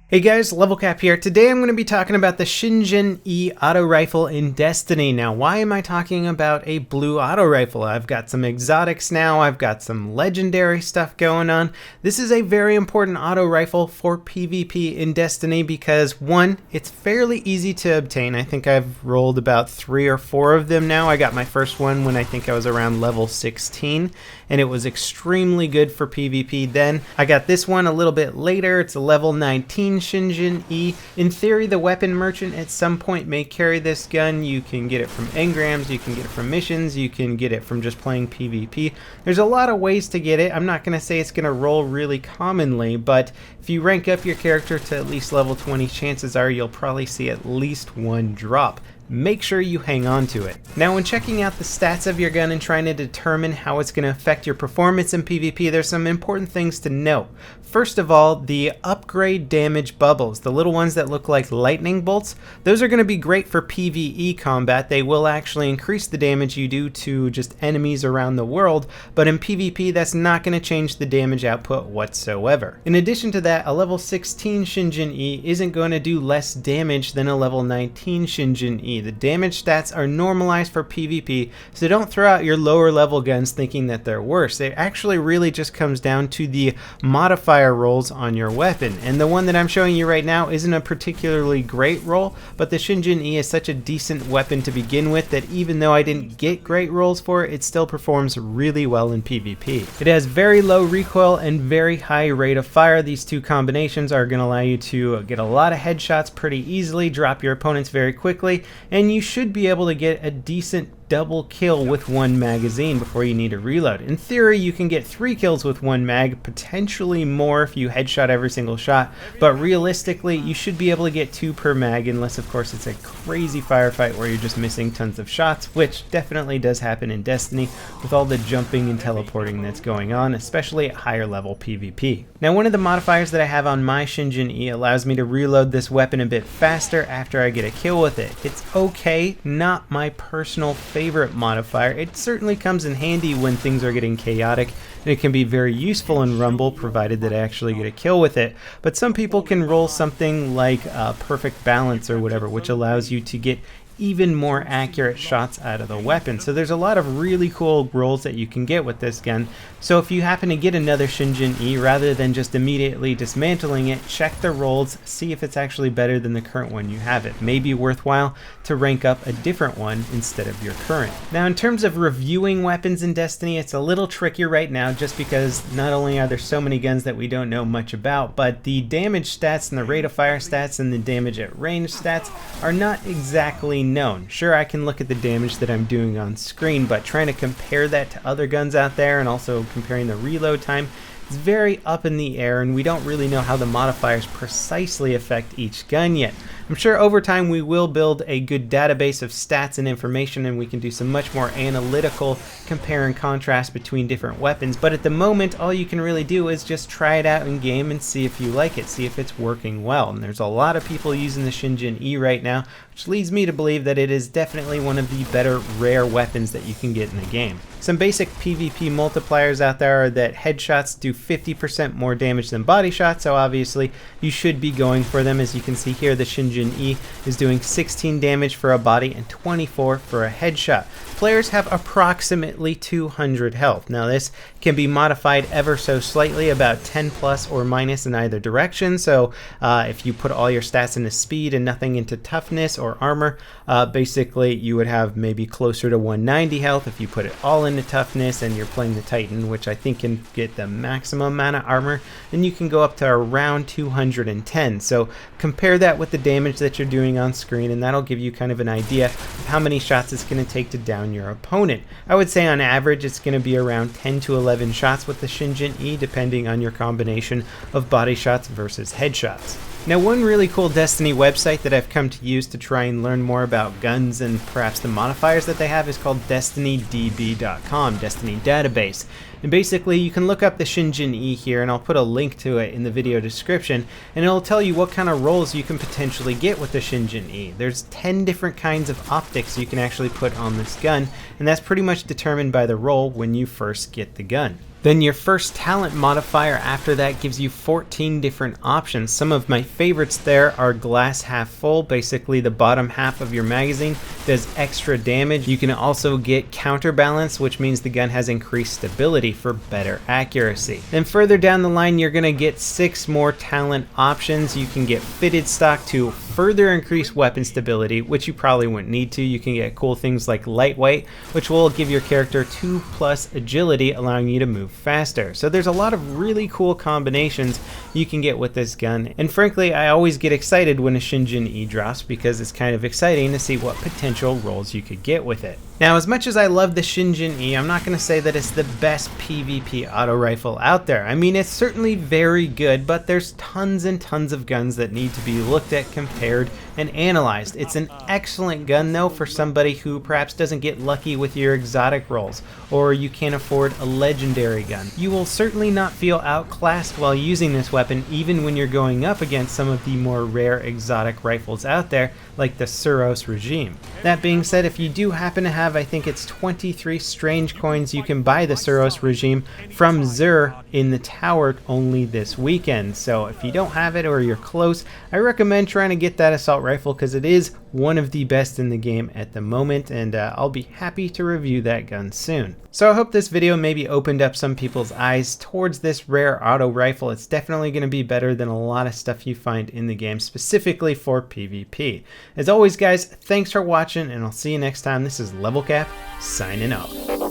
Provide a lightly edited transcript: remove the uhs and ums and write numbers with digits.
Hey guys, LevelCap here. Today I'm going to be talking about the Shingen-E auto rifle in Destiny. Now, why am I talking about a blue auto rifle? I've got some exotics now, I've got some legendary stuff going on. This is a very important auto rifle for PvP in Destiny because, one, it's fairly easy to obtain. I think I've rolled about 3 or 4 of them now. I got my first one when I think I was around level 16, and it was extremely good for PvP then. I got this one a little bit later. It's a level 19 Shingen-E. In theory, the weapon merchant at some point may carry this gun. You can get it from engrams, you can get it from missions, you can get it from just playing PvP. There's a lot of ways to get it. I'm not going to say it's going to roll really commonly, but if you rank up your character to at least level 20, chances are you'll probably see at least one drop. Make sure you hang on to it. Now, when checking out the stats of your gun and trying to determine how it's going to affect your performance in PvP, there's some important things to note. First of all, the upgrade damage bubbles, the little ones that look like lightning bolts, those are going to be great for PvE combat. They will actually increase the damage you do to just enemies around the world, but in PvP that's not going to change the damage output whatsoever. In addition to that, a level 16 Shingen-E isn't going to do less damage than a level 19 Shingen-E. The damage stats are normalized for PvP, so don't throw out your lower level guns thinking that they're worse. It actually really just comes down to the modifier rolls on your weapon, and the one that I'm showing you right now isn't a particularly great roll, but the Shingen-E is such a decent weapon to begin with that even though I didn't get great rolls for it, it still performs really well in PvP. It has very low recoil and very high rate of fire. These two combinations are going to allow you to get a lot of headshots pretty easily, drop your opponents very quickly, and you should be able to get a decent double kill with one magazine before you need to reload. In theory, you can get 3 kills with one mag, potentially more if you headshot every single shot, but realistically, you should be able to get 2 per mag unless, of course, it's a crazy firefight where you're just missing tons of shots, which definitely does happen in Destiny with all the jumping and teleporting that's going on, especially at higher level PvP. Now, one of the modifiers that I have on my Shingen-E allows me to reload this weapon a bit faster after I get a kill with it. It's okay, not my personal favorite modifier. It certainly comes in handy when things are getting chaotic, and it can be very useful in Rumble provided that I actually get a kill with it. But some people can roll something like perfect balance or whatever, which allows you to get even more accurate shots out of the weapon. So there's a lot of really cool rolls that you can get with this gun. So if you happen to get another Shingen-E, rather than just immediately dismantling it, check the rolls, see if it's actually better than the current one you have. It may be worthwhile to rank up a different one instead of your current. Now, in terms of reviewing weapons in Destiny, it's a little trickier right now just because not only are there so many guns that we don't know much about, but the damage stats and the rate of fire stats and the damage at range stats are not exactly known. Sure, I can look at the damage that I'm doing on screen, but trying to compare that to other guns out there and also comparing the reload time is very up in the air, and we don't really know how the modifiers precisely affect each gun yet. I'm sure over time we will build a good database of stats and information, and we can do some much more analytical compare and contrast between different weapons, but at the moment all you can really do is just try it out in game and see if you like it, see if it's working well. And there's a lot of people using the Shingen-E right now, which leads me to believe that it is definitely one of the better rare weapons that you can get in the game. Some basic PvP multipliers out there are that headshots do 50% more damage than body shots, so obviously you should be going for them. As you can see here, the Shingen-E is doing 16 damage for a body and 24 for a headshot. Players have approximately 200 health. Now, this can be modified ever so slightly, about 10 plus or minus in either direction. So if you put all your stats into speed and nothing into toughness or armor, basically you would have maybe closer to 190 health. If you put it all into toughness and you're playing the Titan, which I think can get the maximum amount of armor, then you can go up to around 210. So compare that with the damage that you're doing on screen, and that'll give you kind of an idea of how many shots it's going to take to down your opponent. I would say on average it's going to be around 10 to 11 shots with the Shingen-E, depending on your combination of body shots versus headshots. Now, one really cool Destiny website that I've come to use to try and learn more about guns and perhaps the modifiers that they have is called DestinyDB.com, Destiny Database. And basically you can look up the Shingen-E here, and I'll put a link to it in the video description, and it'll tell you what kind of rolls you can potentially get with the Shingen-E. There's 10 different kinds of optics you can actually put on this gun, and that's pretty much determined by the roll when you first get the gun. Then your first talent modifier after that gives you 14 different options. Some of my favorites there are glass half full. Basically the bottom half of your magazine does extra damage. You can also get counterbalance, which means the gun has increased stability for better accuracy. Then further down the line, you're going to get 6 more talent options. You can get fitted stock to further increase weapon stability, which you probably wouldn't need to. You can get cool things like lightweight, which will give your character 2+ agility, allowing you to move faster. So there's a lot of really cool combinations you can get with this gun, and frankly I always get excited when a Shingen-E drops because it's kind of exciting to see what potential roles you could get with it. Now, as much as I love the Shingen-E, I'm not going to say that it's the best PvP auto rifle out there. I mean, it's certainly very good, but there's tons and tons of guns that need to be looked at, compared, and analyzed. It's an excellent gun though for somebody who perhaps doesn't get lucky with your exotic rolls, or you can't afford a legendary gun. You will certainly not feel outclassed while using this weapon, even when you're going up against some of the more rare exotic rifles out there, like the Suros regime. That being said, if you do happen to have, I think it's 23 strange coins, you can buy the Suros regime from Zur in the tower only this weekend. So if you don't have it or you're close, I recommend trying to get that assault rifle because it is one of the best in the game at the moment, and I'll be happy to review that gun soon. So I hope this video maybe opened up some people's eyes towards this rare auto rifle. It's definitely going to be better than a lot of stuff you find in the game, specifically for PvP. As always guys, thanks for watching, and I'll see you next time. This is LevelCap signing off.